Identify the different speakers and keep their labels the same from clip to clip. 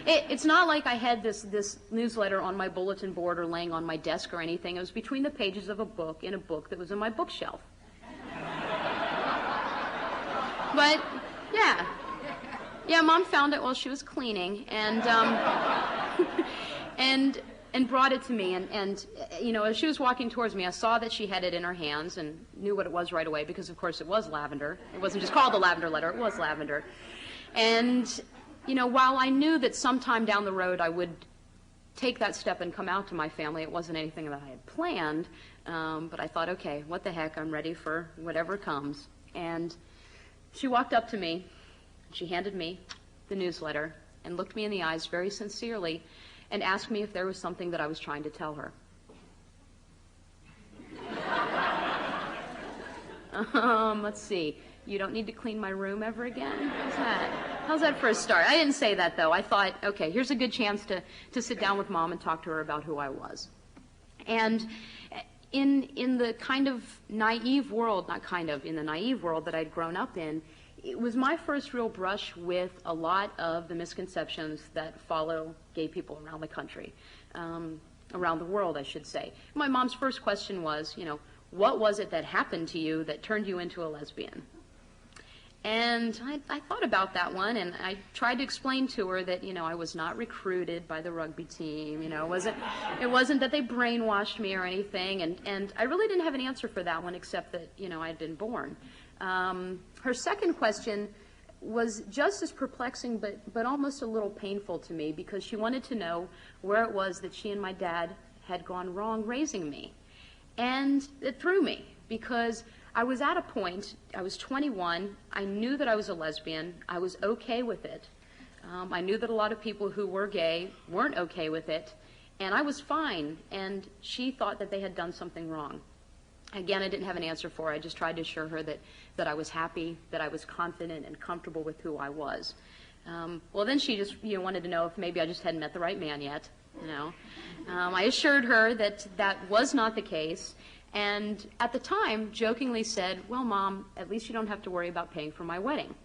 Speaker 1: It's not like I had this newsletter on my bulletin board or laying on my desk or anything. It was between the pages of a book in a book that was in my bookshelf. But, yeah, Mom found it while she was cleaning, and and brought it to me, and you know, as she was walking towards me, I saw that she had it in her hands and knew what it was right away, because of course it was lavender. It wasn't just called the lavender letter, it was lavender. And, you know, while I knew that sometime down the road I would take that step and come out to my family, it wasn't anything that I had planned, but I thought, okay, what the heck, I'm ready for whatever comes. And she walked up to me, she handed me the newsletter and looked me in the eyes very sincerely and asked me if there was something that I was trying to tell her. Let's see. You don't need to clean my room ever again? How's that for a start? I didn't say that, though. I thought, okay, here's a good chance to sit down with Mom and talk to her about who I was. And in the kind of naive world, in the naive world that I'd grown up in, it was my first real brush with a lot of the misconceptions that follow gay people around the country, around the world, I should say. My mom's first question was, you know, what was it that happened to you that turned you into a lesbian? And I thought about that one, and I tried to explain to her that, you know, I was not recruited by the rugby team. You know, it wasn't that they brainwashed me or anything, and I really didn't have an answer for that one, except that, you know, I had been born. Her second question was just as perplexing, but almost a little painful to me, because she wanted to know where it was that she and my dad had gone wrong raising me. And it threw me, because I was at a point, I was 21, I knew that I was a lesbian, I was okay with it. I knew that a lot of people who were gay weren't okay with it, and I was fine, and she thought that they had done something wrong. Again, I didn't have an answer for her. I just tried to assure her that I was happy, that I was confident and comfortable with who I was. Well, then she just, you know, wanted to know if maybe I just hadn't met the right man yet, you know. I assured her that that was not the case, and at the time jokingly said, well, Mom, at least you don't have to worry about paying for my wedding.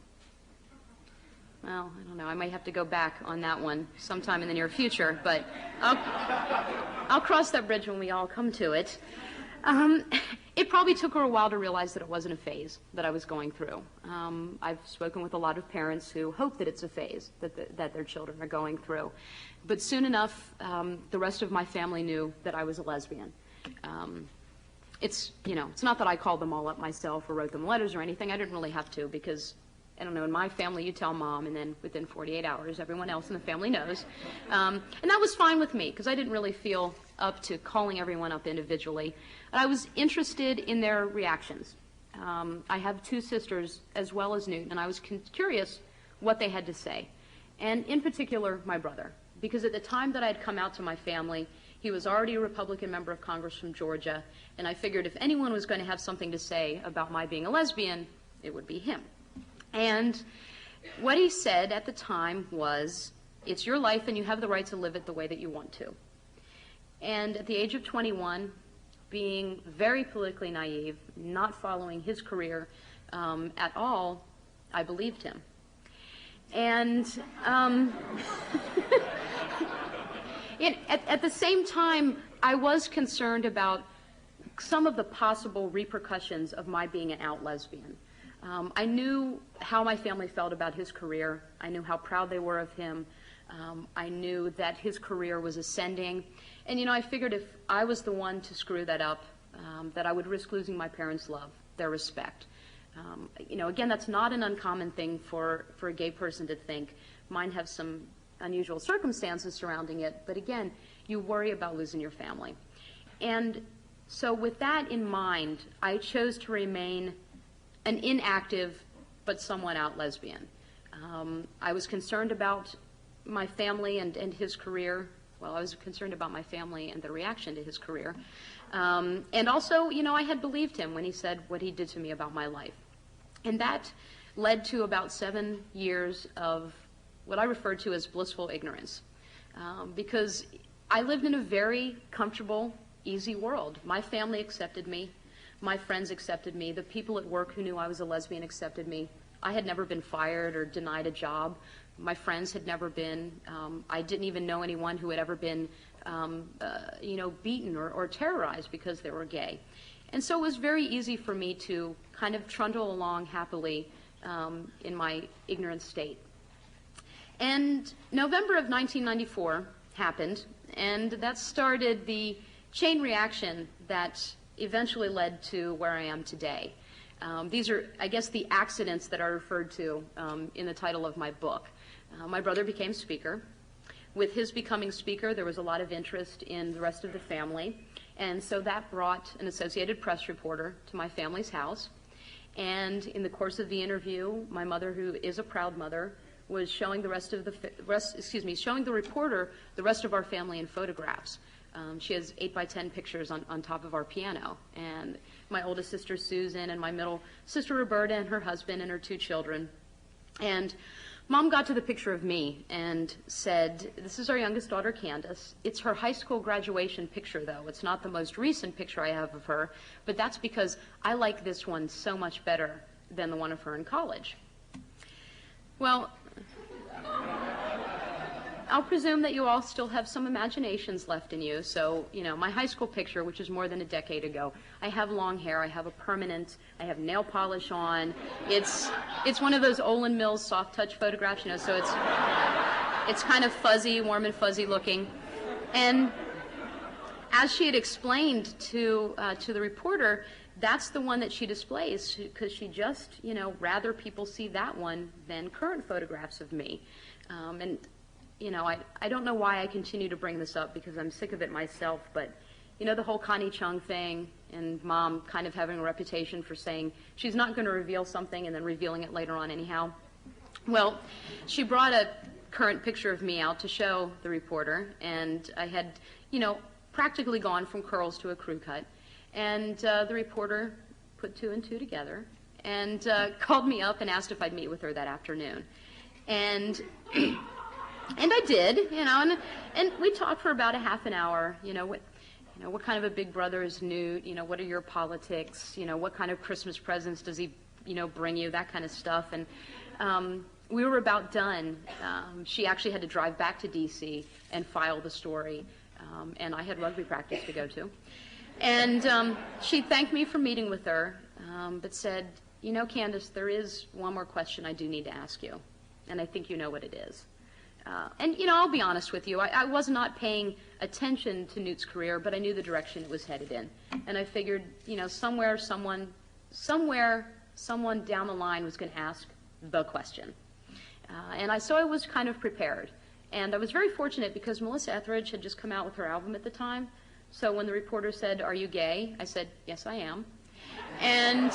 Speaker 1: Well, I don't know, I might have to go back on that one sometime in the near future, but I'll cross that bridge when we all come to it. It probably took her a while to realize that it wasn't a phase that I was going through. I've spoken with a lot of parents who hope that it's a phase that their children are going through. But soon enough, the rest of my family knew that I was a lesbian. It's not that I called them all up myself or wrote them letters or anything. I didn't really have to, because, I don't know, in my family you tell Mom, and then within 48 hours everyone else in the family knows. And that was fine with me, because I didn't really feel up to calling everyone up individually. I was interested in their reactions. I have two sisters as well as Newt, and I was curious what they had to say. And in particular, my brother, because at the time that I had come out to my family, he was already a Republican member of Congress from Georgia, and I figured if anyone was going to have something to say about my being a lesbian, it would be him. And what he said at the time was, it's your life and you have the right to live it the way that you want to. And at the age of 21, being very politically naive, not following his career at all, I believed him. And at the same time, I was concerned about some of the possible repercussions of my being an out lesbian. I knew how my family felt about his career. I knew how proud they were of him. I knew that his career was ascending. And, I figured if I was the one to screw that up, that I would risk losing my parents' love, their respect. Again, that's not an uncommon thing for a gay person to think. Mine have some unusual circumstances surrounding it, but again, you worry about losing your family. And so with that in mind, I chose to remain an inactive but somewhat out lesbian. I was concerned about my family and his career. Well, I was concerned about my family and the reaction to his career. And also, I had believed him when he said what he did to me about my life. And that led to about 7 years of what I refer to as blissful ignorance. Because I lived in a very comfortable, easy world. My family accepted me. My friends accepted me. The people at work who knew I was a lesbian accepted me. I had never been fired or denied a job My friends had never been. I didn't even know anyone who had ever been, beaten or terrorized because they were gay. And so it was very easy for me to kind of trundle along happily in my ignorant state. And November of 1994 happened, and that started the chain reaction that eventually led to where I am today. These are, I guess, the accidents that are referred to in the title of my book. My brother became speaker. With his becoming speaker, there was a lot of interest in the rest of the family, and so that brought an Associated Press reporter to my family's house. And in the course of the interview, my mother, who is a proud mother, was showing showing the reporter the rest of our family in photographs. She has 8x10 pictures on top of our piano, and my oldest sister Susan and my middle sister Roberta and her husband and her 2 children. And Mom got to the picture of me and said, "This is our youngest daughter, Candace. It's her high school graduation picture, though. It's not the most recent picture I have of her, but that's because I like this one so much better than the one of her in college." Well, I'll presume that you all still have some imaginations left in you. So, my high school picture, which is more than a decade ago, I have long hair, I have a permanent, I have nail polish on. It's one of those Olin Mills soft touch photographs, so it's kind of fuzzy, warm and fuzzy looking. And as she had explained to the reporter, that's the one that she displays because she just, rather people see that one than current photographs of me. I don't know why I continue to bring this up because I'm sick of it myself, but, the whole Connie Chung thing and Mom kind of having a reputation for saying she's not going to reveal something and then revealing it later on anyhow. Well, she brought a current picture of me out to show the reporter, and I had, practically gone from curls to a crew cut. And the reporter put 2 and 2 together and called me up and asked if I'd meet with her that afternoon. And I did, and we talked for about a half an hour, what kind of a big brother is Newt, what are your politics, what kind of Christmas presents does he, bring you, that kind of stuff. And we were about done. She actually had to drive back to D.C. and file the story, and I had rugby practice to go to. And she thanked me for meeting with her, but said, Candace, there is one more question I do need to ask you, and I think you know what it is. I'll be honest with you, I was not paying attention to Newt's career, but I knew the direction it was headed in. And I figured, somewhere someone down the line was going to ask the question. So I was kind of prepared. And I was very fortunate because Melissa Etheridge had just come out with her album at the time. So when the reporter said, "Are you gay?" I said, "Yes, I am." And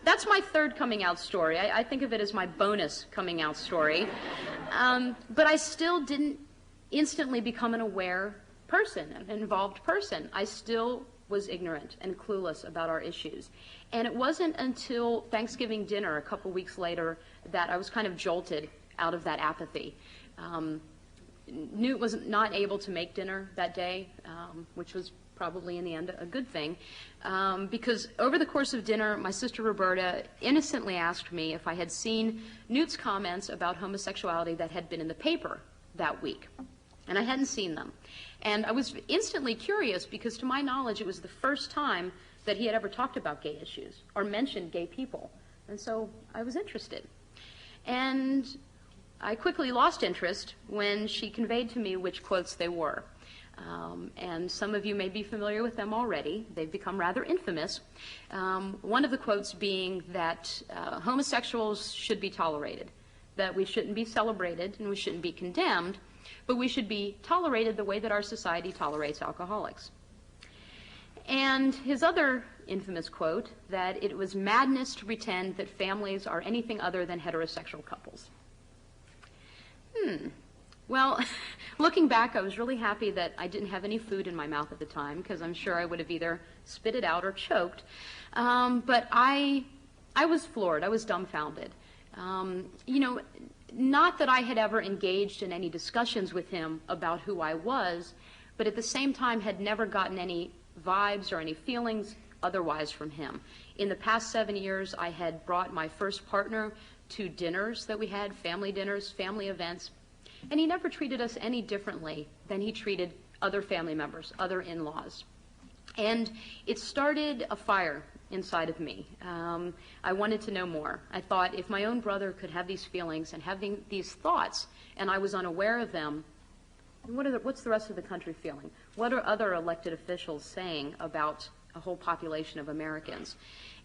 Speaker 1: that's my third coming out story. I think of it as my bonus coming out story. But I still didn't instantly become an aware person, an involved person. I still was ignorant and clueless about our issues. And it wasn't until Thanksgiving dinner a couple weeks later that I was kind of jolted out of that apathy. Newt was not able to make dinner that day, which was probably in the end a good thing, because over the course of dinner, my sister Roberta innocently asked me if I had seen Newt's comments about homosexuality that had been in the paper that week. And I hadn't seen them. And I was instantly curious because to my knowledge, it was the first time that he had ever talked about gay issues or mentioned gay people. And so I was interested. And I quickly lost interest when she conveyed to me which quotes they were. And some of you may be familiar with them already. They've become rather infamous. One of the quotes being that homosexuals should be tolerated, that we shouldn't be celebrated and we shouldn't be condemned, but we should be tolerated the way that our society tolerates alcoholics. And his other infamous quote, that it was madness to pretend that families are anything other than heterosexual couples. Well, looking back, I was really happy that I didn't have any food in my mouth at the time, because I'm sure I would have either spit it out or choked. But I was floored. I was dumbfounded. Not that I had ever engaged in any discussions with him about who I was, but at the same time had never gotten any vibes or any feelings otherwise from him. In the past 7 years, I had brought my first partner to dinners that we had, family dinners, family events, and he never treated us any differently than he treated other family members, other in-laws. And it started a fire inside of me. I wanted to know more. I thought, if my own brother could have these feelings and having these thoughts, and I was unaware of them, what's the rest of the country feeling? What are other elected officials saying about a whole population of Americans?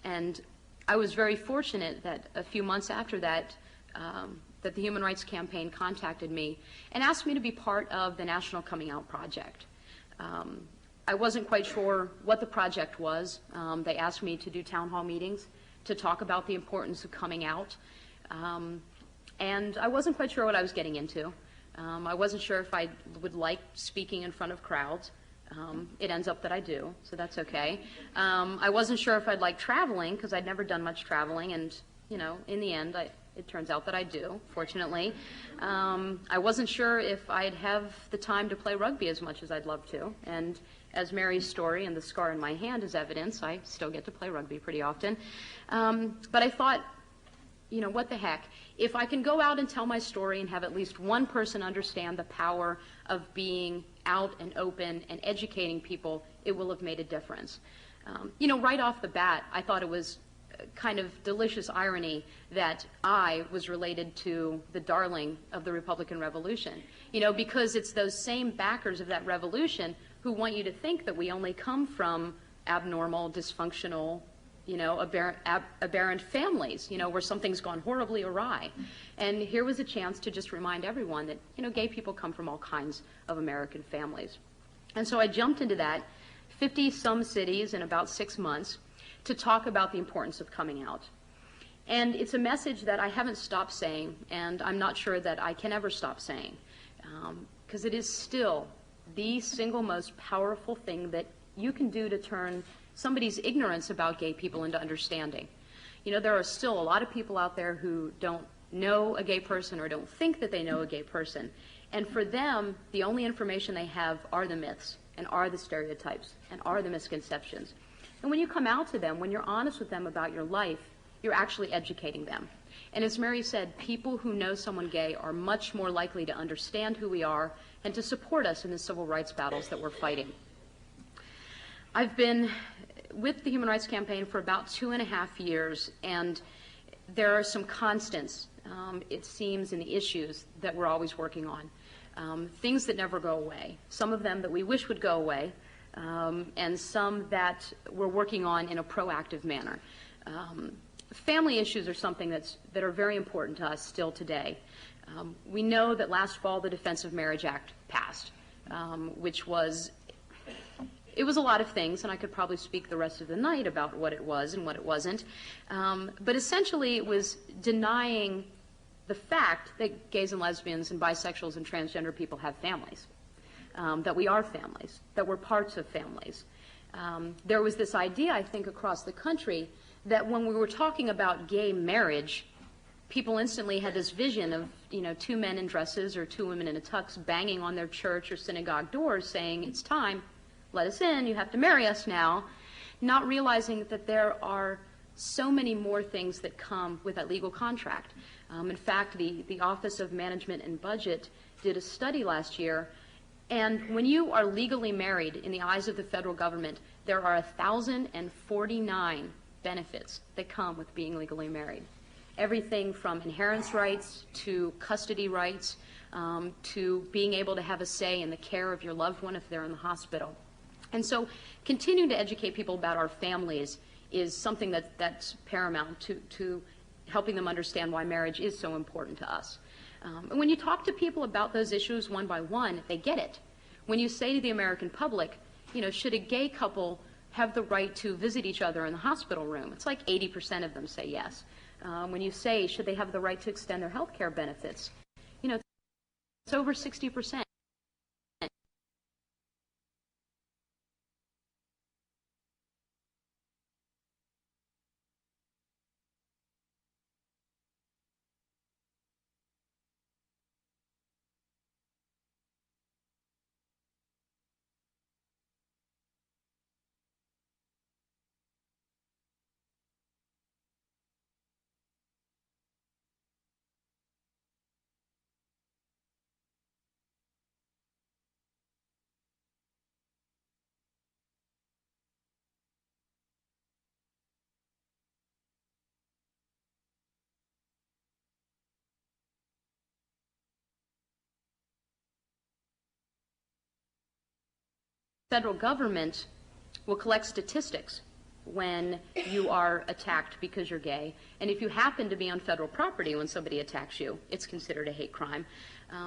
Speaker 1: And I was very fortunate that a few months after that, that the Human Rights Campaign contacted me and asked me to be part of the National Coming Out Project. I wasn't quite sure what the project was. They asked me to do town hall meetings to talk about the importance of coming out. And I wasn't quite sure what I was getting into. I wasn't sure if I would like speaking in front of crowds. It ends up that I do, so that's okay. I wasn't sure if I'd like traveling, because I'd never done much traveling, and in the end, it turns out that I do, fortunately. I wasn't sure if I'd have the time to play rugby as much as I'd love to, and as Mary's story and the scar in my hand is evidence, I still get to play rugby pretty often. But I thought, what the heck? If I can go out and tell my story and have at least one person understand the power of being out and open and educating people, it will have made a difference. Right off the bat, I thought it was kind of delicious irony that I was related to the darling of the Republican Revolution. Because it's those same backers of that revolution who want you to think that we only come from abnormal, dysfunctional, aberrant families, where something's gone horribly awry. And here was a chance to just remind everyone that, gay people come from all kinds of American families. And so I jumped into that, 50-some cities in about 6 months, to talk about the importance of coming out. And it's a message that I haven't stopped saying, and I'm not sure that I can ever stop saying, because it is still the single most powerful thing that you can do to turn somebody's ignorance about gay people into understanding. There are still a lot of people out there who don't know a gay person or don't think that they know a gay person. And for them, the only information they have are the myths and are the stereotypes and are the misconceptions. And when you come out to them, when you're honest with them about your life, you're actually educating them. And as Mary said, people who know someone gay are much more likely to understand who we are and to support us in the civil rights battles that we're fighting. I've been with the Human Rights Campaign for about 2.5 years, and there are some constants, it seems, in the issues that we're always working on. Things that never go away, some of them that we wish would go away, and some that we're working on in a proactive manner. Family issues are something that are very important to us still today. We know that last fall the Defense of Marriage Act passed, which was a lot of things, and I could probably speak the rest of the night about what it was and what it wasn't. But essentially it was denying the fact that gays and lesbians and bisexuals and transgender people have families, that we are families, that we're parts of families. There was this idea, I think, across the country that when we were talking about gay marriage, people instantly had this vision of, 2 men in dresses or 2 women in a tux banging on their church or synagogue doors saying, "It's time, let us in, you have to marry us now," not realizing that there are so many more things that come with that legal contract. In fact, the Office of Management and Budget did a study last year, and when you are legally married in the eyes of the federal government, there are 1,049 benefits that come with being legally married. Everything from inheritance rights to custody rights to being able to have a say in the care of your loved one if they're in the hospital. And so continuing to educate people about our families is something that's paramount to helping them understand why marriage is so important to us. And when you talk to people about those issues one by one, they get it. When you say to the American public, should a gay couple have the right to visit each other in the hospital room? It's like 80% of them say yes. When you say, should they have the right to extend their health care benefits? It's over 60%. federal government will collect statistics when you are attacked because you're gay. And if you happen to be on federal property when somebody attacks you, it's considered a hate crime.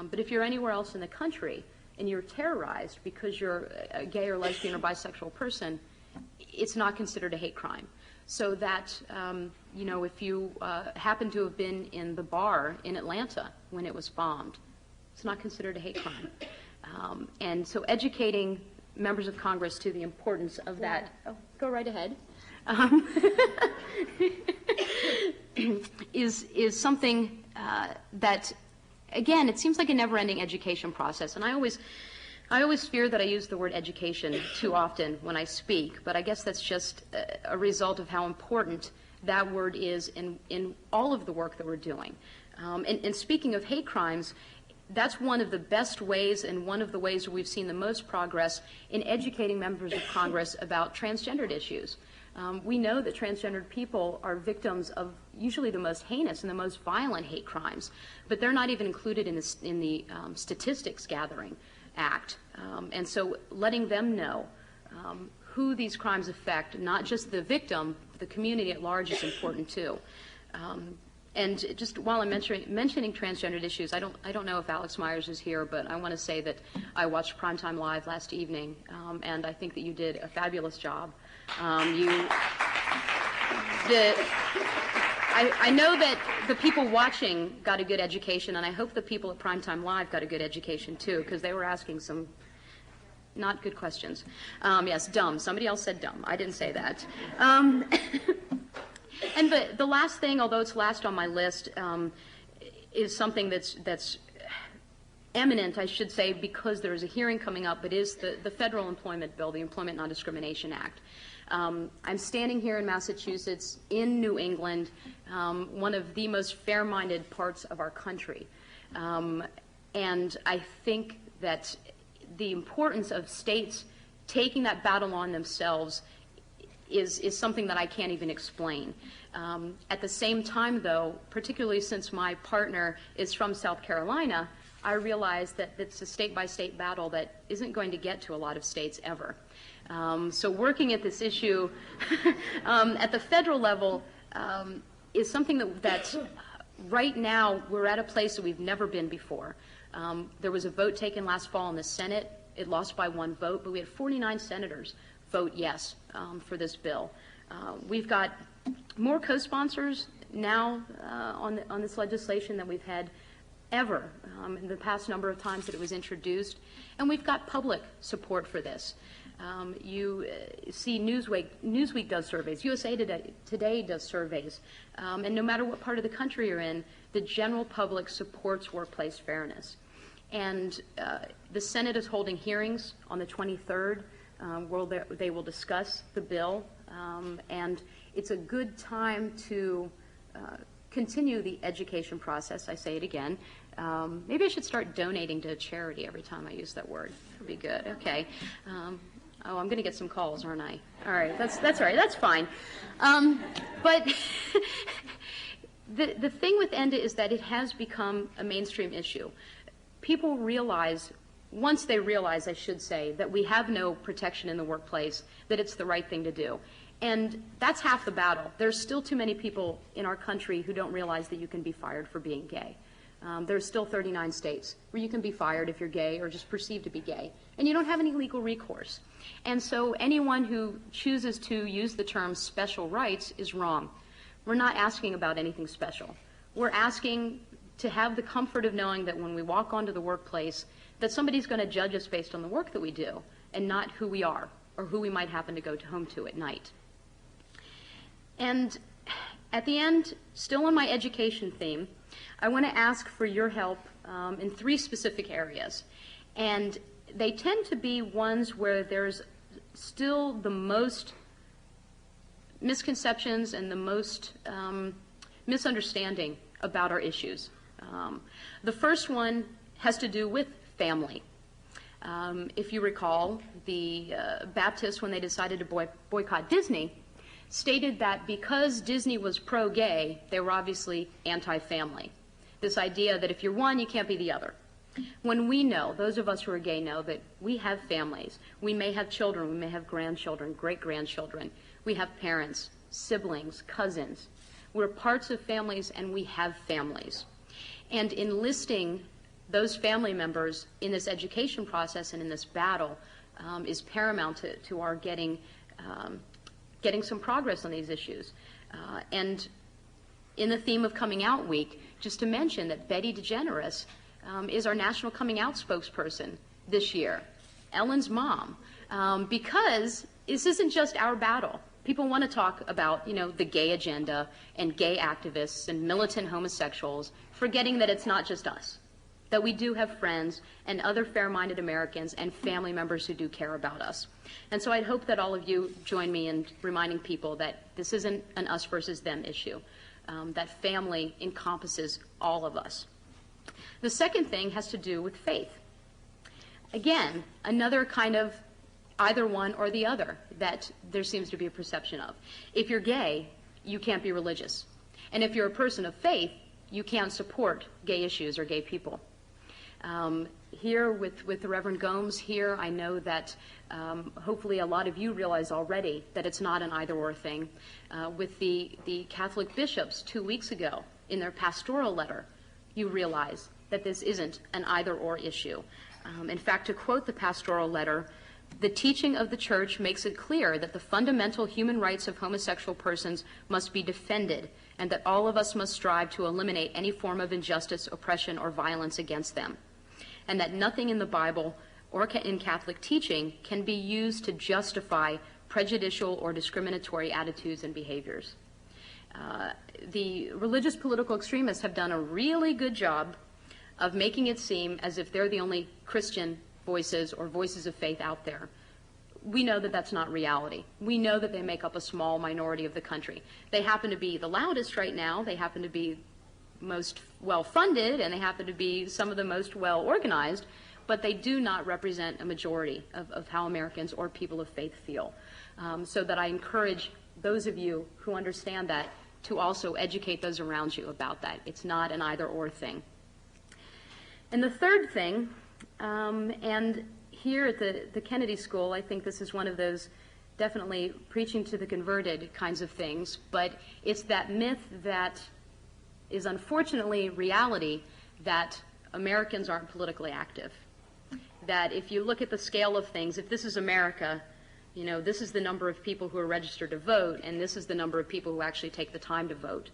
Speaker 1: But if you're anywhere else in the country and you're terrorized because you're a gay or lesbian or bisexual person, it's not considered a hate crime. So that, you know, if you happen to have been in the bar in Atlanta when it was bombed, it's not considered a hate crime. And so educating members of Congress to the importance of that. Oh, go right ahead. Is something that, again, it seems like a never-ending education process. And I always fear that I use the word education too often when I speak, but I guess that's just a result of how important that word is in all of the work that we're doing. And speaking of hate crimes, that's one of the best ways and one of the ways where we've seen the most progress in educating members of Congress about transgendered issues. We know that transgendered people are victims of usually the most heinous and the most violent hate crimes, but they're not even included in the statistics gathering act. And so letting them know who these crimes affect, not just the victim, but the community at large, is important too. And just while I'm mentioning transgendered issues, I don't know if Alex Myers is here, but I want to say that I watched Primetime Live last evening, and I think that you did a fabulous job. I know that the people watching got a good education, and I hope the people at Primetime Live got a good education too, because they were asking some not good questions. Yes, dumb. Somebody else said dumb. I didn't say that. And the last thing, although it's last on my list, is something that's eminent, I should say, because there is a hearing coming up, but is the federal employment bill, the Employment Non-Discrimination Act. I'm standing here in Massachusetts, in New England, one of the most fair-minded parts of our country. And I think that the importance of states taking that battle on themselves is something that I can't even explain. At the same time, though, particularly since my partner is from South Carolina, I realize that it's a state-by-state battle that isn't going to get to a lot of states ever. So working at this issue at the federal level is something that right now we're at a place that we've never been before. There was a vote taken last fall in the Senate. It lost by 1 vote, but we had 49 senators vote yes for this bill. We've got more co-sponsors now on this legislation than we've had ever in the past number of times that it was introduced, and we've got public support for this. You see Newsweek does surveys, USA Today does surveys, and no matter what part of the country you're in, the general public supports workplace fairness. And the Senate is holding hearings on the 23rd where they will discuss the bill, and it's a good time to continue the education process. I say it again. Maybe I should start donating to a charity every time I use that word. That would be good. Okay. Oh, I'm going to get some calls, aren't I? All right. That's all right. That's fine. But the thing with ENDA is that it has become a mainstream issue. People realize, once they realize, I should say, that we have no protection in the workplace, that it's the right thing to do. And that's half the battle. There's still too many people in our country who don't realize that you can be fired for being gay. There's still 39 states where you can be fired if you're gay or just perceived to be gay, and you don't have any legal recourse. And so anyone who chooses to use the term special rights is wrong. We're not asking about anything special. We're asking to have the comfort of knowing that when we walk onto the workplace, that somebody's going to judge us based on the work that we do and not who we are or who we might happen to go home to at night. And at the end, still on my education theme, I want to ask for your help in 3 specific areas. And they tend to be ones where there's still the most misconceptions and the most misunderstanding about our issues. The first one has to do with family. If you recall, the Baptists, when they decided to boycott Disney, stated that because Disney was pro-gay, they were obviously anti-family. This idea that if you're one, you can't be the other. When we know, those of us who are gay know that we have families, we may have children, we may have grandchildren, great-grandchildren, we have parents, siblings, cousins. We're parts of families and we have families. And enlisting those family members in this education process and in this battle is paramount to our getting some progress on these issues. And in the theme of Coming Out Week, just to mention that Betty DeGeneres is our National Coming Out spokesperson this year, Ellen's mom, because this isn't just our battle. People want to talk about, the gay agenda and gay activists and militant homosexuals, forgetting that it's not just us, that we do have friends and other fair-minded Americans and family members who do care about us. And so I'd hope that all of you join me in reminding people that this isn't an us versus them issue, that family encompasses all of us. The second thing has to do with faith. Again, another kind of either one or the other that there seems to be a perception of. If you're gay, you can't be religious. And if you're a person of faith, you can't support gay issues or gay people. Here with the Reverend Gomes here, I know that hopefully a lot of you realize already that it's not an either-or thing. With the Catholic bishops 2 weeks ago in their pastoral letter, you realize that this isn't an either-or issue. In fact, to quote the pastoral letter, the teaching of the Church makes it clear that the fundamental human rights of homosexual persons must be defended and that all of us must strive to eliminate any form of injustice, oppression, or violence against them, and that nothing in the Bible or in Catholic teaching can be used to justify prejudicial or discriminatory attitudes and behaviors. The religious political extremists have done a really good job of making it seem as if they're the only Christian voices or voices of faith out there. We know that that's not reality. We know that they make up a small minority of the country. They happen to be the loudest right now. They happen to be most well-funded, and they happen to be some of the most well-organized, but they do not represent a majority of how Americans or people of faith feel. So that I encourage those of you who understand that to also educate those around you about that. It's not an either-or thing. And the third thing, and here at the Kennedy School, I think this is one of those definitely preaching to the converted kinds of things, but it's that myth that is unfortunately reality that Americans aren't politically active. That if you look at the scale of things, if this is America, this is the number of people who are registered to vote, and this is the number of people who actually take the time to vote.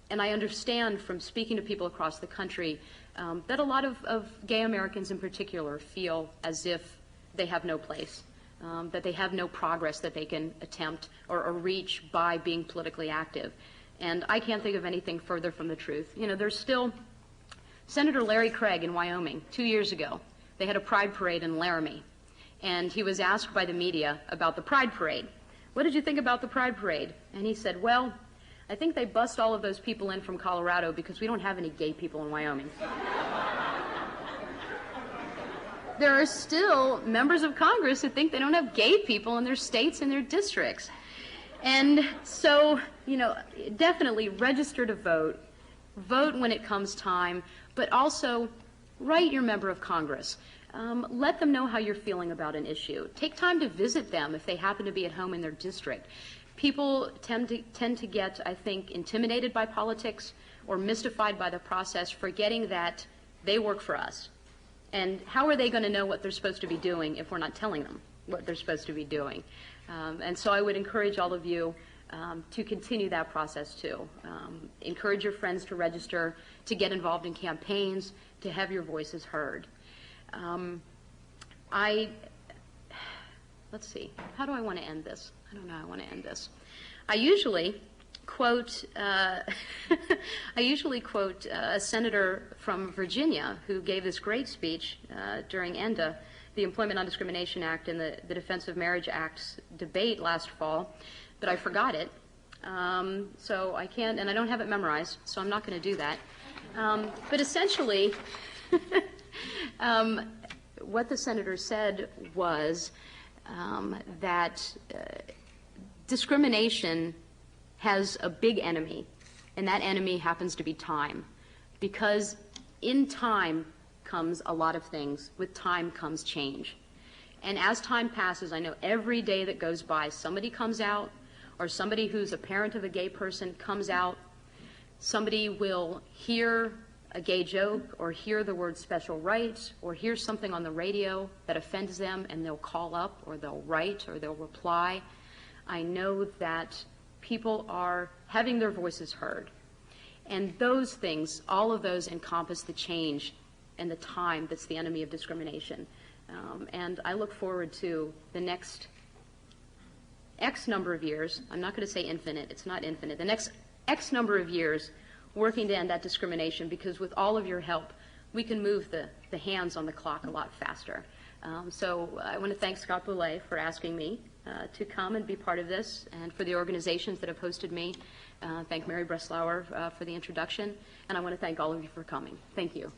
Speaker 1: And I understand from speaking to people across the country that a lot of gay Americans in particular feel as if they have no place, that they have no progress that they can attempt or reach by being politically active. And I can't think of anything further from the truth. There's still Senator Larry Craig in Wyoming 2 years ago. They had a pride parade in Laramie, and he was asked by the media about the pride parade. What did you think about the pride parade? And he said, well, I think they bust all of those people in from Colorado because we don't have any gay people in Wyoming. There are still members of Congress that think they don't have gay people in their states and their districts. And so, definitely register to vote. Vote when it comes time, but also write your member of Congress. Let them know how you're feeling about an issue. Take time to visit them if they happen to be at home in their district. People tend to get, I think, intimidated by politics or mystified by the process, forgetting that they work for us. And how are they going to know what they're supposed to be doing if we're not telling them what they're supposed to be doing? And so I would encourage all of you to continue that process too. Encourage your friends to register, to get involved in campaigns, to have your voices heard. Let's see, how do I want to end this? I don't know how I want to end this. I usually quote a senator from Virginia who gave this great speech during ENDA, the Employment Non-Discrimination Act and the Defense of Marriage Act's debate last fall, but I forgot it. So I can't, and I don't have it memorized, so I'm not going to do that. But essentially, what the senator said was that discrimination has a big enemy, and that enemy happens to be time. Because in time, comes a lot of things. With time comes change. And as time passes, I know every day that goes by, somebody comes out, or somebody who's a parent of a gay person comes out, somebody will hear a gay joke or hear the word special rights or hear something on the radio that offends them, and they'll call up or they'll write or they'll reply. I know that people are having their voices heard. And those things, all of those encompass the change and the time that's the enemy of discrimination. And I look forward to the next X number of years. I'm not going to say infinite. It's not infinite. The next X number of years working to end that discrimination, because with all of your help, we can move the hands on the clock a lot faster. So I want to thank Scott Boulay for asking me to come and be part of this, and for the organizations that have hosted me. Thank Mary Breslauer for the introduction, and I want to thank all of you for coming. Thank you.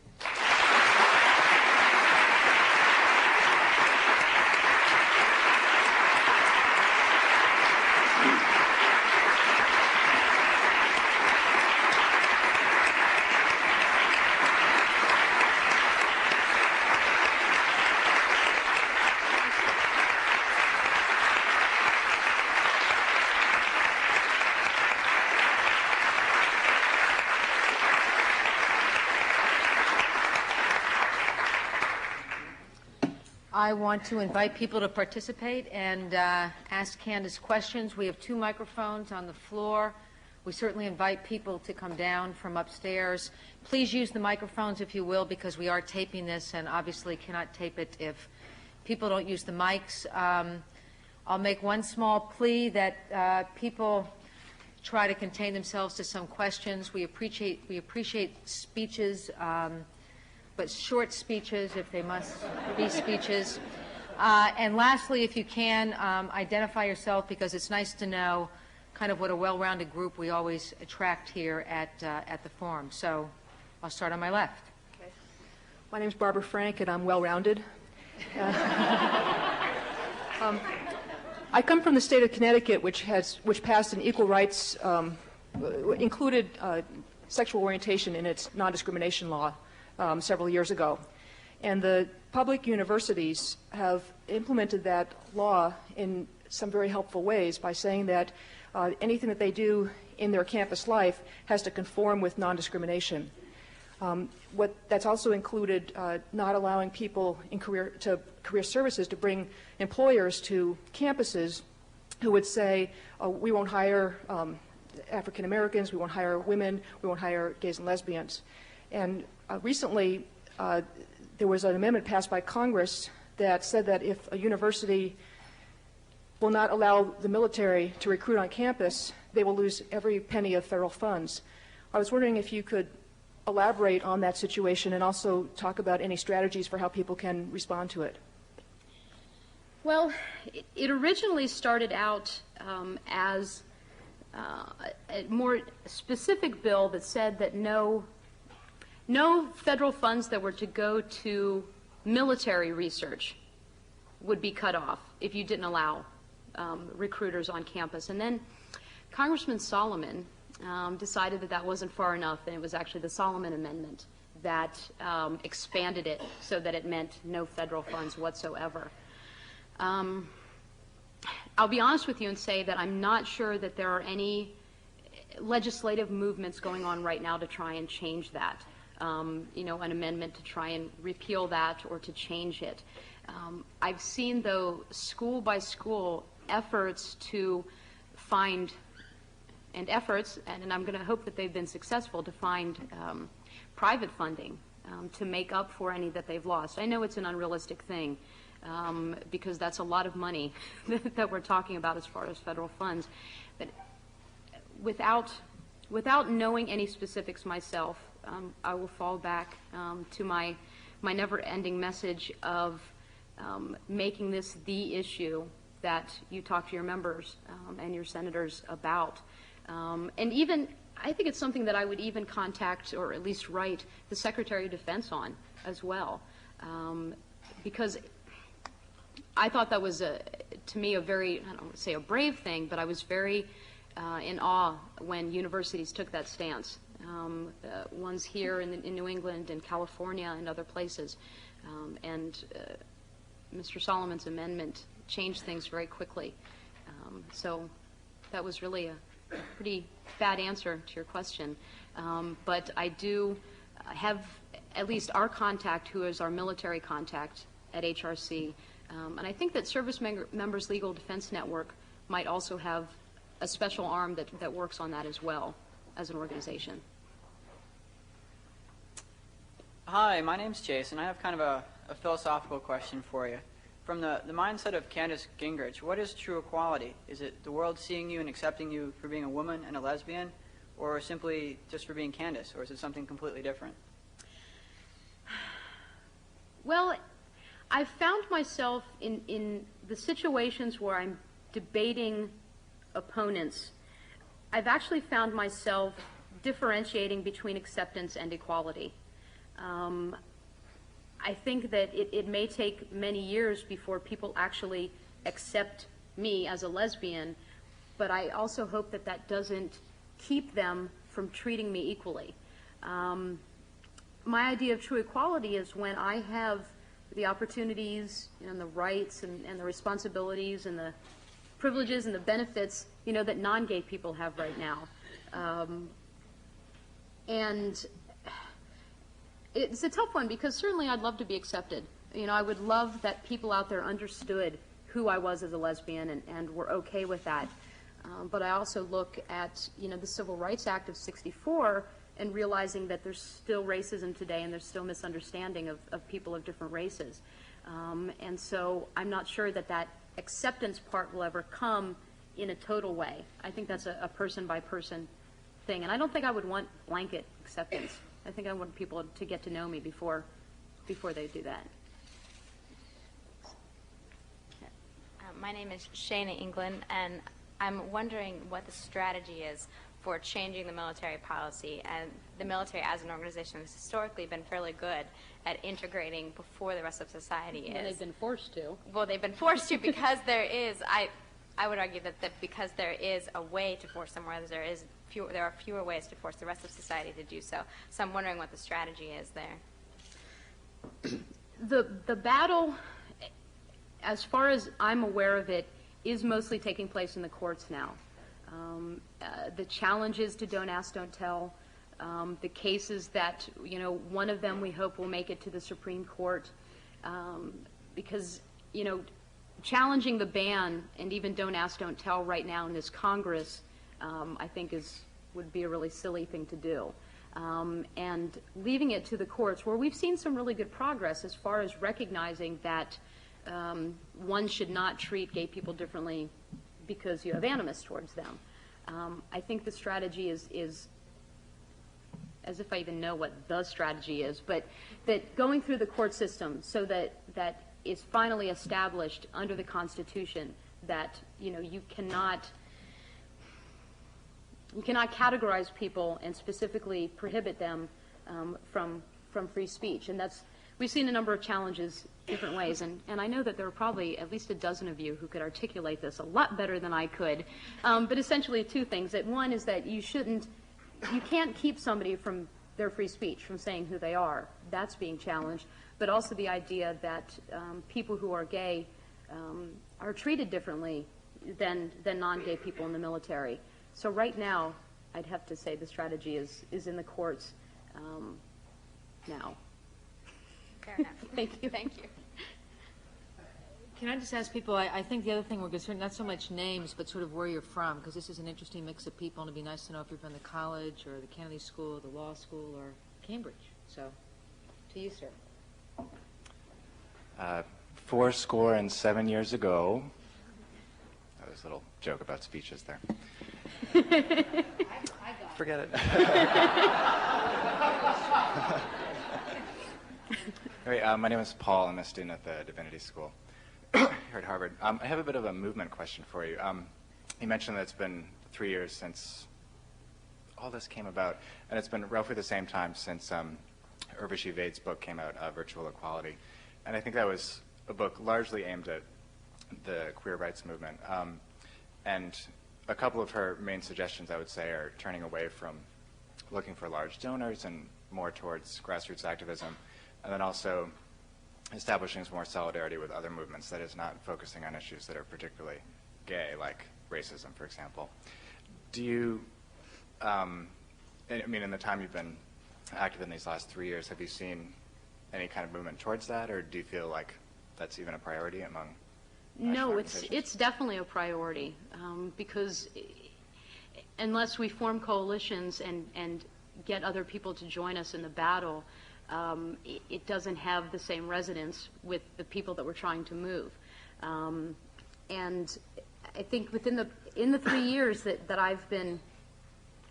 Speaker 2: I want to invite people to participate and ask Candace questions. We have 2 microphones on the floor. We certainly invite people to come down from upstairs. Please use the microphones, if you will, because we are taping this and obviously cannot tape it if people don't use the mics. I'll make one small plea that people try to contain themselves to some questions. We appreciate speeches, but short speeches if they must be speeches. And lastly, if you can, identify yourself, because it's nice to know kind of what a well-rounded group we always attract here at the forum. So I'll start on my left.
Speaker 3: Okay. My name is Barbara Frank, and I'm well-rounded. I come from the state of Connecticut, which passed an equal rights, included sexual orientation in its non-discrimination law several years ago. And the public universities have implemented that law in some very helpful ways by saying that anything that they do in their campus life has to conform with non-discrimination. That's also included not allowing people in career services to bring employers to campuses who would say, we won't hire African Americans, we won't hire women, we won't hire gays and lesbians. And recently, there was an amendment passed by Congress that said that if a university will not allow the military to recruit on campus, they will lose every penny of federal funds. I was wondering if you could elaborate on that situation and also talk about any strategies for how people can respond to it.
Speaker 1: Well, it originally started out as a more specific bill that said that no federal funds that were to go to military research would be cut off if you didn't allow recruiters on campus. And then Congressman Solomon decided that that wasn't far enough, and it was actually the Solomon Amendment that expanded it so that it meant no federal funds whatsoever. I'll be honest with you and say that I'm not sure that there are any legislative movements going on right now to try and change that. An amendment to try and repeal that or to change it. I've seen, though, school by school efforts to find, and I'm going to hope that they've been successful, to find private funding to make up for any that they've lost. I know it's an unrealistic thing because that's a lot of money that we're talking about as far as federal funds. But without knowing any specifics myself, I will fall back to my never-ending message of making this the issue that you talk to your members and your senators about. And even, I think it's something that I would even contact, or at least write, the Secretary of Defense on as well. Because I thought that was, to me, a very, I don't want to say a brave thing, but I was very in awe when universities took that stance. Ones here in New England and California and other places. Mr. Solomon's amendment changed things very quickly. So that was really a pretty bad answer to your question. But I do have at least our contact, who is our military contact at HRC. And I think that Service Members Legal Defense Network might also have a special arm that works on that as well as an organization.
Speaker 4: Hi, my name's Jason. I have kind of a philosophical question for you. From the mindset of Candace Gingrich, what is true equality? Is it the world seeing you and accepting you for being a woman and a lesbian, or simply just for being Candace, or is it something completely different?
Speaker 1: Well, I've found myself in the situations where I'm debating opponents, I've actually found myself differentiating between acceptance and equality. I think that it may take many years before people actually accept me as a lesbian, but I also hope that that doesn't keep them from treating me equally. My idea of true equality is when I have the opportunities and the rights and the responsibilities and the privileges and the benefits, you know, that non-gay people have right now. And it's a tough one because certainly I'd love to be accepted. You know, I would love that people out there understood who I was as a lesbian and were okay with that. But I also look at, you know, the Civil Rights Act of '64 and realizing that there's still racism today and there's still misunderstanding of people of different races. And so I'm not sure that that acceptance part will ever come in a total way. I think that's a person-by-person thing. And I don't think I would want blanket acceptance. I think I want people to get to know me before they do that.
Speaker 5: My name is Shana England, and I'm wondering what the strategy is for changing the military policy. And the military as an organization has historically been fairly good at integrating before the rest of society is.
Speaker 1: And they've been forced to.
Speaker 5: Well, they've been forced to because there is, I would argue that because there is a way to force them, whereas there are fewer ways to force the rest of society to do so. So I'm wondering what the strategy is there.
Speaker 1: The battle, as far as I'm aware of it, is mostly taking place in the courts now. The challenges to Don't Ask, Don't Tell, the cases that, you know, one of them we hope will make it to the Supreme Court, because, you know, challenging the ban and even Don't Ask, Don't Tell right now in this Congress, I think would be a really silly thing to do. And leaving it to the courts, where we've seen some really good progress as far as recognizing that one should not treat gay people differently because you have animus towards them. I think the strategy is, as if I even know what the strategy is, but that going through the court system so that it's finally established under the Constitution that, you know, you cannot categorize people and specifically prohibit them from free speech. And we've seen a number of challenges different ways, and I know that there are probably at least a dozen of you who could articulate this a lot better than I could. But essentially two things. That one is that you can't keep somebody from their free speech, from saying who they are. That's being challenged. But also the idea that people who are gay are treated differently than non-gay people in the military. So right now, I'd have to say the strategy is in the courts now.
Speaker 5: Fair enough.
Speaker 1: Thank you.
Speaker 5: Thank you.
Speaker 2: Can I just ask people, I think the other thing we're concerned, not so much names, but sort of where you're from, because this is an interesting mix of people, and it'd be nice to know if you're from the college or the Kennedy School or the law school or Cambridge. So, to you, sir.
Speaker 6: 7 years ago. That was a little joke about speeches there. Forget it. Anyway, my name is Paul. I'm a student at the Divinity School here at Harvard. I have a bit of a movement question for you. You mentioned that it's been 3 years since all this came about, and it's been roughly the same time since Urvashi Vaid's book came out, Virtual Equality. And I think that was a book largely aimed at the queer rights movement. And a couple of her main suggestions, I would say, are turning away from looking for large donors and more towards grassroots activism, and then also establishing some more solidarity with other movements, that is not focusing on issues that are particularly gay, like racism, for example. Do you, I mean, in the time you've been active in these last 3 years, have you seen any kind of movement towards that, or do you feel like that's even a priority among
Speaker 1: No, it's definitely a priority, because unless we form coalitions and get other people to join us in the battle, it doesn't have the same resonance with the people that we're trying to move. And I think in the 3 years that I've been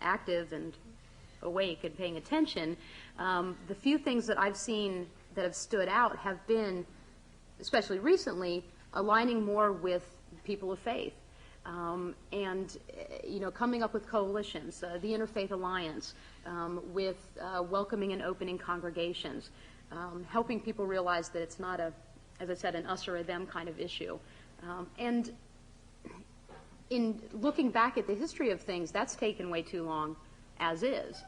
Speaker 1: active and awake and paying attention, the few things that I've seen that have stood out have been, especially recently, aligning more with people of faith. And, coming up with coalitions, the Interfaith Alliance, with welcoming and opening congregations, helping people realize that it's not as I said, an us or a them kind of issue. And in looking back at the history of things, that's taken way too long as is,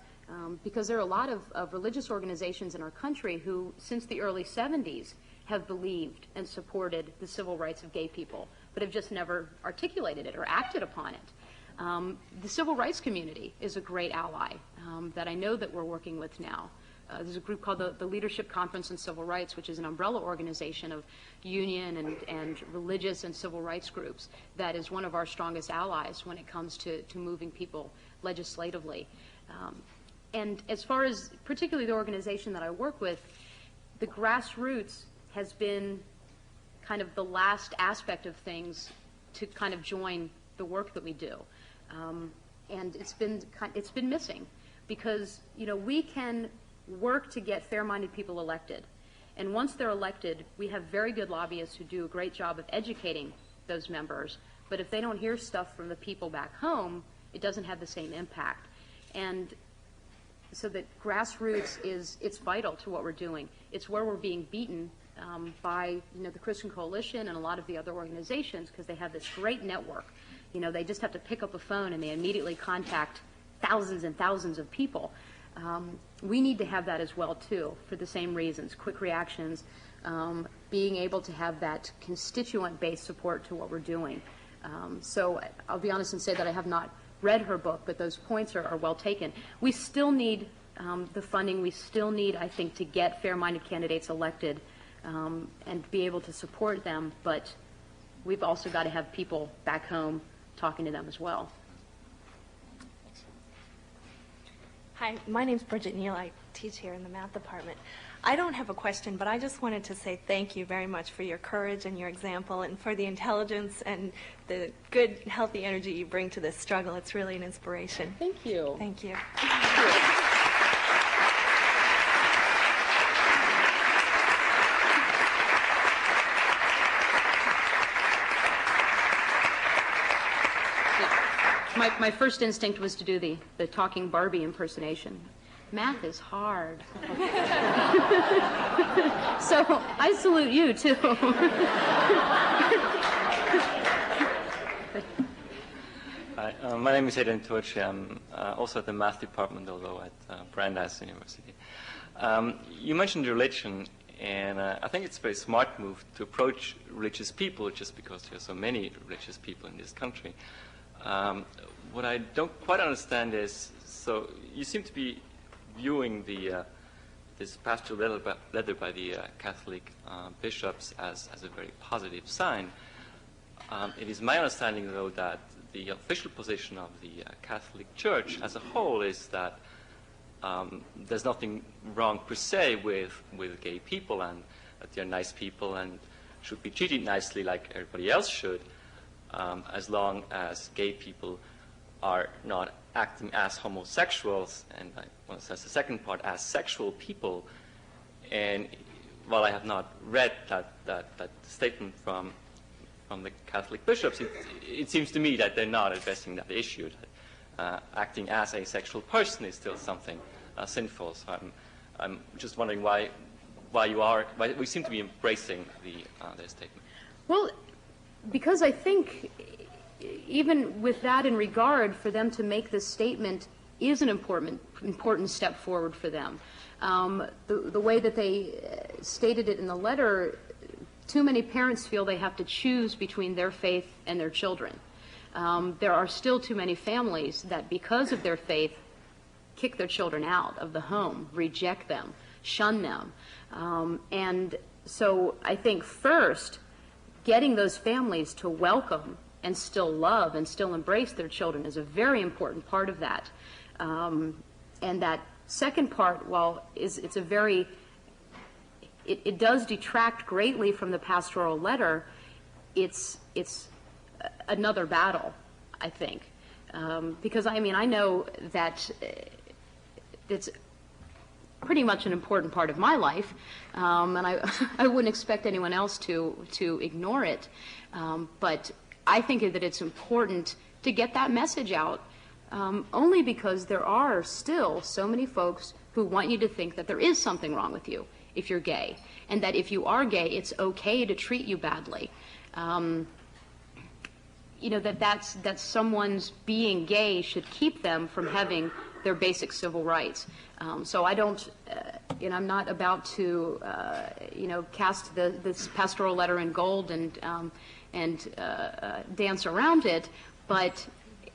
Speaker 1: because there are a lot of religious organizations in our country who, since the early 70s, have believed and supported the civil rights of gay people, but have just never articulated it or acted upon it. The civil rights community is a great ally that I know that we're working with now. There's a group called the Leadership Conference on Civil Rights, which is an umbrella organization of union and religious and civil rights groups that is one of our strongest allies when it comes to moving people legislatively. And as far as particularly the organization that I work with, the grassroots has been kind of the last aspect of things to kind of join the work that we do. And it's been missing because, we can work to get fair-minded people elected. And once they're elected, we have very good lobbyists who do a great job of educating those members. But if they don't hear stuff from the people back home, it doesn't have the same impact. And so that grassroots it's vital to what we're doing. It's where we're being beaten by the Christian Coalition and a lot of the other organizations, because they have this great network. They just have to pick up a phone and they immediately contact thousands and thousands of people. We need to have that as well too, for the same reasons: quick reactions, being able to have that constituent-based support to what we're doing. So I'll be honest and say that I have not read her book, but those points are well taken. We still need the funding. We still need, I think, to get fair-minded candidates elected and be able to support them, but we've also got to have people back home talking to them as well.
Speaker 7: Hi, my name's Bridget Neal. I teach here in the math department. I don't have a question, but I just wanted to say thank you very much for your courage and your example and for the intelligence and the good, healthy energy you bring to this struggle. It's really an inspiration.
Speaker 1: Thank you.
Speaker 7: Thank you.
Speaker 1: My first instinct was to do the talking Barbie impersonation. Math is hard. So I salute you, too.
Speaker 8: Hi, my name is Adrian Torci. I'm also at the math department, although at Brandeis University. You mentioned religion, and I think it's a very smart move to approach religious people just because there are so many religious people in this country. What I don't quite understand is, so you seem to be viewing this pastoral letter by the Catholic bishops as a very positive sign. It is my understanding, though, that the official position of the Catholic Church as a whole is that there's nothing wrong per se with gay people, and that they're nice people and should be treated nicely like everybody else should, as long as gay people are not acting as homosexuals, and I want to stress the second part, as sexual people. And while I have not read that statement from the Catholic bishops, it seems to me that they're not addressing that issue, that acting as a sexual person is still something sinful. So I'm just wondering why we seem to be embracing their statement.
Speaker 1: Well, because I think even with that in regard, for them to make this statement is an important step forward for them. The way that they stated it in the letter, too many parents feel they have to choose between their faith and their children. There are still too many families that, because of their faith, kick their children out of the home, reject them, shun them. And so I think first, getting those families to welcome and still love and still embrace their children is a very important part of that. And that second part, while it's a very, it does detract greatly from the pastoral letter, it's another battle, I think. Because, I mean, I know that it's pretty much an important part of my life, and I wouldn't expect anyone else to ignore it. But I think that it's important to get that message out, only because there are still so many folks who want you to think that there is something wrong with you if you're gay, and that if you are gay, it's okay to treat you badly. You know, that someone's being gay should keep them from having their basic civil rights. So I don't, you know, I'm not about to, you know, cast this pastoral letter in gold and dance around it, but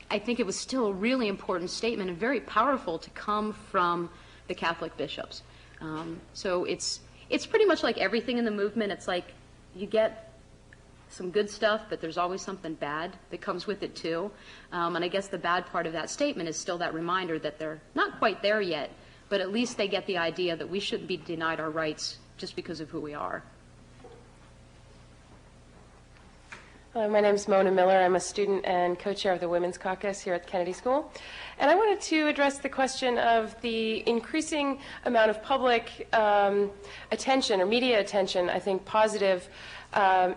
Speaker 1: I think it was still a really important statement and very powerful to come from the Catholic bishops. So it's pretty much like everything in the movement. It's like you get some good stuff, but there's always something bad that comes with it too. And I guess the bad part of that statement is still that reminder that they're not quite there yet, but at least they get the idea that we shouldn't be denied our rights just because of who we are.
Speaker 9: My name is Mona Miller. I'm a student and co-chair of the Women's Caucus here at Kennedy School. And I wanted to address the question of the increasing amount of public attention or media attention, I think positive,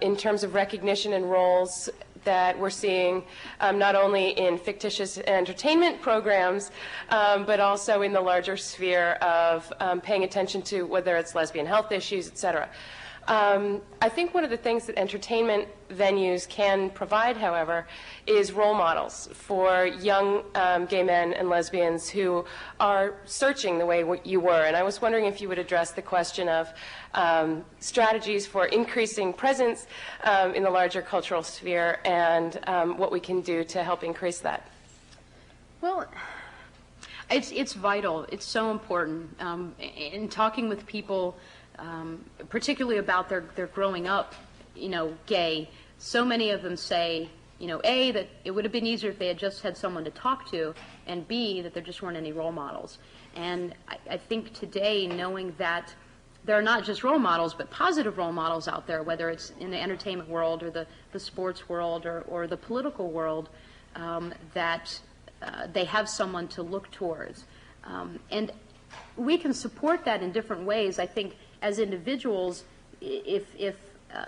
Speaker 9: in terms of recognition and roles that we're seeing not only in fictitious entertainment programs, but also in the larger sphere of paying attention to whether it's lesbian health issues, et cetera. I think one of the things that entertainment venues can provide, however, is role models for young gay men and lesbians who are searching the way you were. And I was wondering if you would address the question of strategies for increasing presence in the larger cultural sphere and what we can do to help increase that.
Speaker 1: Well, it's vital. It's so important. In talking with people, particularly about their growing up, you know, gay, so many of them say, you know, A, that it would have been easier if they had just had someone to talk to, and B, that there just weren't any role models. And I think today, knowing that there are not just role models, but positive role models out there, whether it's in the entertainment world or the sports world or the political world, that they have someone to look towards. And we can support that in different ways. I think as individuals, if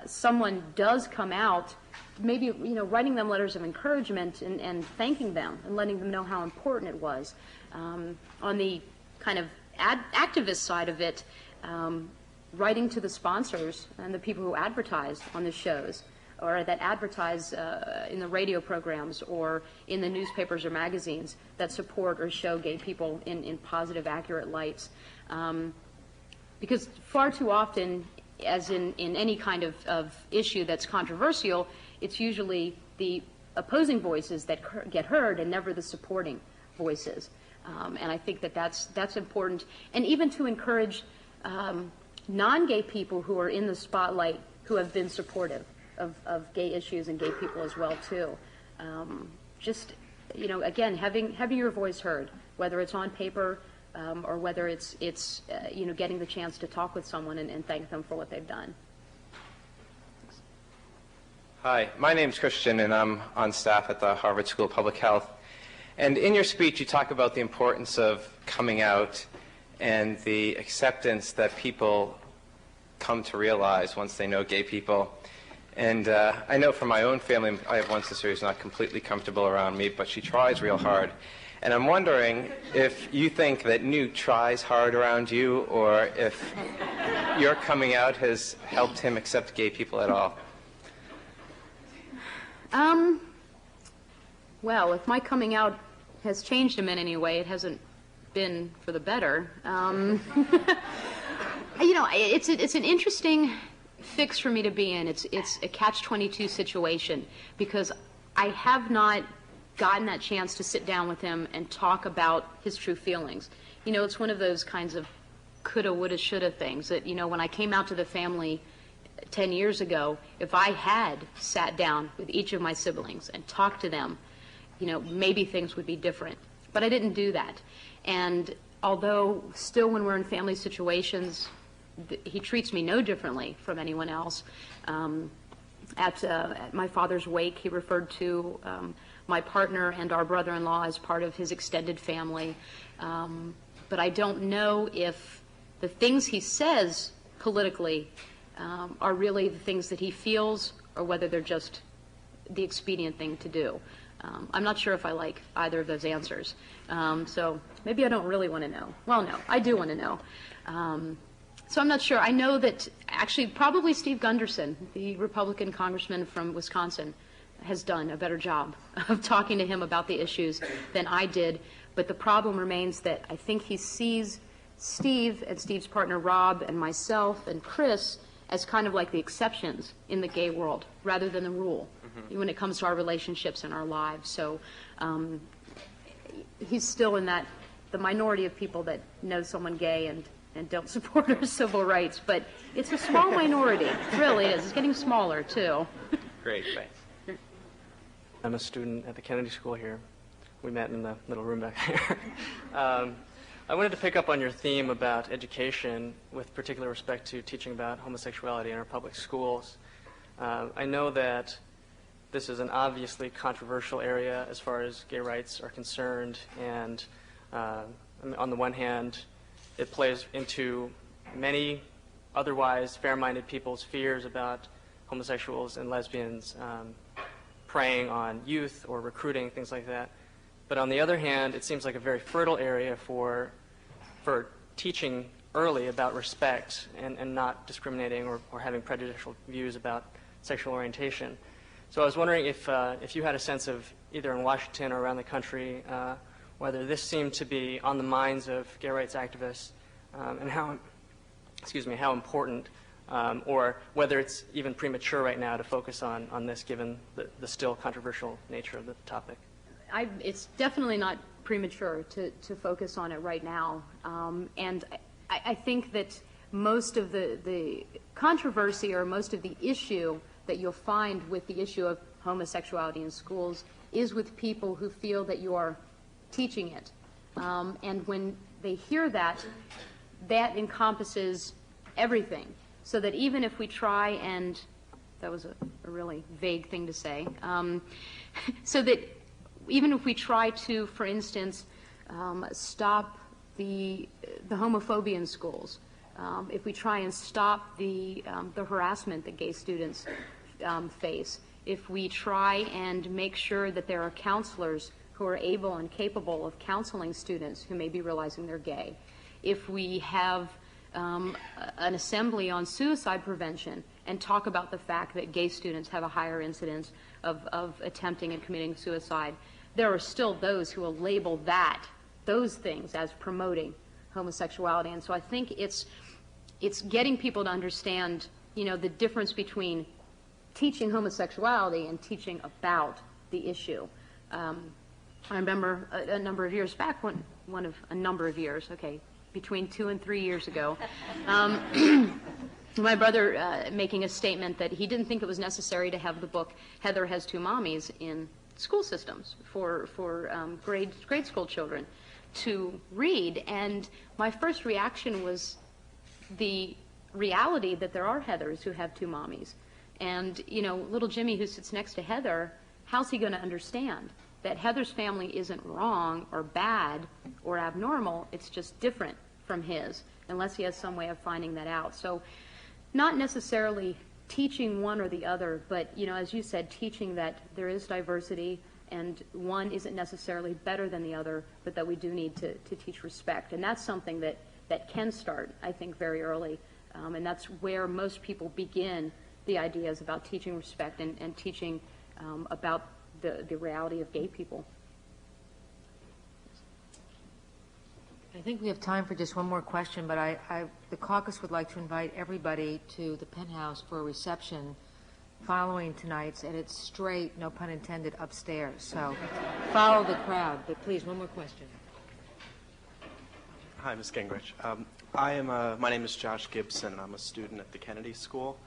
Speaker 1: someone does come out, maybe, you know, writing them letters of encouragement and thanking them and letting them know how important it was. On the kind of activist side of it, writing to the sponsors and the people who advertise on the shows, or that advertise in the radio programs or in the newspapers or magazines that support or show gay people in positive, accurate lights. Because far too often, as in any kind of issue that's controversial, it's usually the opposing voices that get heard and never the supporting voices. And I think that's important. And even to encourage non-gay people who are in the spotlight who have been supportive of gay issues and gay people as well, too. Just, you know, again, having your voice heard, whether it's on paper, or whether it's you know, getting the chance to talk with someone and thank them for what they've done.
Speaker 10: Hi, my name's Christian, and I'm on staff at the Harvard School of Public Health. And in your speech, you talk about the importance of coming out and the acceptance that people come to realize once they know gay people. And I know from my own family, I have one sister who's not completely comfortable around me, but she tries real hard. And I'm wondering if you think that Newt tries hard around you, or if your coming out has helped him accept gay people at all.
Speaker 1: Well, if my coming out has changed him in any way, it hasn't been for the better. It's an interesting fix for me to be in. It's a catch-22 situation because I have not gotten that chance to sit down with him and talk about his true feelings. It's one of those kinds of coulda, woulda, shoulda things that, when I came out to the family 10 years ago, if I had sat down with each of my siblings and talked to them, maybe things would be different. But I didn't do that. And although still when we're in family situations, he treats me no differently from anyone else. At my father's wake, he referred to my partner and our brother-in-law as part of his extended family. But I don't know if the things he says politically are really the things that he feels or whether they're just the expedient thing to do. I'm not sure if I like either of those answers. So maybe I don't really want to know. Well, no, I do want to know. So I'm not sure. I know that actually probably Steve Gunderson, the Republican congressman from Wisconsin, has done a better job of talking to him about the issues than I did. But the problem remains that I think he sees Steve and Steve's partner Rob and myself and Chris as kind of like the exceptions in the gay world rather than the rule when it comes to our relationships and our lives. So he's still in the minority of people that know someone gay and don't support our civil rights. But it's a small minority. It really is. It's getting smaller, too.
Speaker 10: Great, thanks.
Speaker 11: I'm a student at the Kennedy School here. We met in the little room back there. I wanted to pick up on your theme about education with particular respect to teaching about homosexuality in our public schools. I know that this is an obviously controversial area as far as gay rights are concerned, and on the one hand, it plays into many otherwise fair-minded people's fears about homosexuals and lesbians preying on youth or recruiting, things like that. But on the other hand, it seems like a very fertile area for teaching early about respect and not discriminating or having prejudicial views about sexual orientation. So I was wondering if you had a sense of, either in Washington or around the country, whether this seemed to be on the minds of gay rights activists and how important, or whether it's even premature right now to focus on this given the still controversial nature of the topic.
Speaker 1: It's definitely not premature to focus on it right now. And I think that most of the controversy or most of the issue that you'll find with the issue of homosexuality in schools is with people who feel that you are teaching it. And when they hear that, that encompasses everything. So that even if we try and, that was a really vague thing to say, so that even if we try to, for instance, stop the homophobia in schools, if we try and stop the harassment that gay students face, if we try and make sure that there are counselors who are able and capable of counseling students who may be realizing they're gay, if we have an assembly on suicide prevention and talk about the fact that gay students have a higher incidence of attempting and committing suicide, there are still those who will label those things as promoting homosexuality. And so I think it's getting people to understand, the difference between teaching homosexuality and teaching about the issue. I remember a number of years back, between 2 and 3 years ago, my brother making a statement that he didn't think it was necessary to have the book Heather Has Two Mommies in school systems for grade school children to read. And my first reaction was the reality that there are Heathers who have two mommies. And, little Jimmy who sits next to Heather, how's he going to understand that Heather's family isn't wrong or bad or abnormal, it's just different from his, unless he has some way of finding that out. So not necessarily teaching one or the other, but, as you said, teaching that there is diversity and one isn't necessarily better than the other, but that we do need to teach respect. And that's something that can start, I think, very early. And that's where most people begin the ideas about teaching respect and teaching about the reality of gay people.
Speaker 2: I think we have time for just one more question, but the caucus would like to invite everybody to the penthouse for a reception following tonight's, and it's straight, no pun intended, upstairs. So follow the crowd, but please, one more question.
Speaker 12: Hi, Ms. Gingrich. My name is Josh Gibson. I'm a student at the Kennedy School.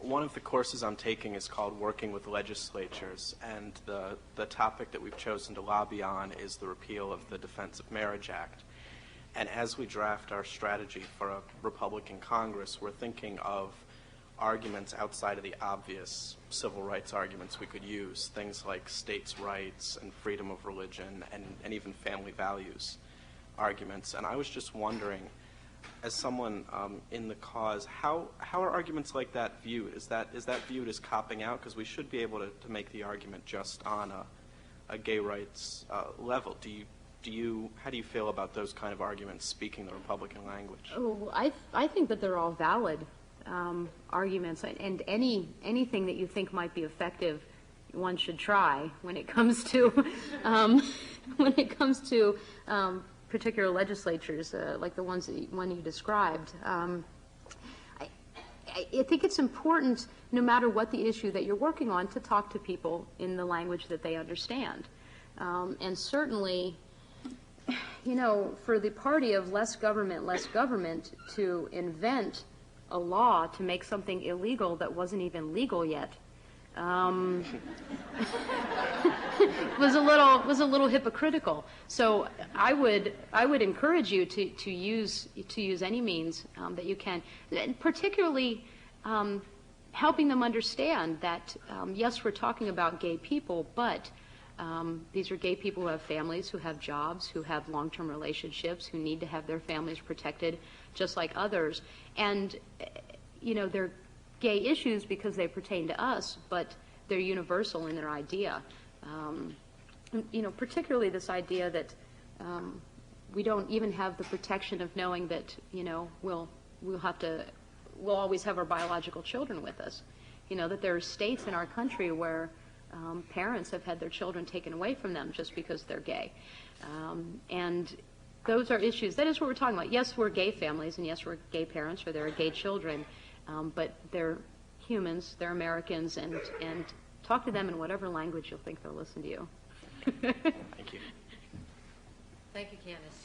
Speaker 12: One of the courses I'm taking is called Working with Legislatures, and the topic that we've chosen to lobby on is the repeal of the Defense of Marriage Act. And as we draft our strategy for a Republican Congress, we're thinking of arguments outside of the obvious civil rights arguments we could use, things like states' rights and freedom of religion and even family values arguments. And I was just wondering, as someone in the cause, how are arguments like that viewed? Is that viewed as copping out? Because we should be able to make the argument just on a gay rights level. How do you feel about those kind of arguments speaking the Republican language?
Speaker 1: Oh, I think that they're all valid arguments, and anything that you think might be effective, one should try when it comes to particular legislatures like the one you described. I think it's important, no matter what the issue that you're working on, to talk to people in the language that they understand, and certainly, for the party of less government to invent a law to make something illegal that wasn't even legal yet was a little hypocritical. So I would encourage you to use any means that you can, and particularly helping them understand that yes, we're talking about gay people, but these are gay people who have families, who have jobs, who have long-term relationships, who need to have their families protected just like others. And, they're gay issues because they pertain to us, but they're universal in their idea. Particularly this idea that we don't even have the protection of knowing that, we'll always have our biological children with us. That there are states in our country where parents have had their children taken away from them just because they're gay. And those are issues. That is what we're talking about. Yes, we're gay families, and yes, we're gay parents, or there are gay children, but they're humans, they're Americans, and talk to them in whatever language you'll think they'll listen to you.
Speaker 12: Thank you.
Speaker 2: Thank you, Candace.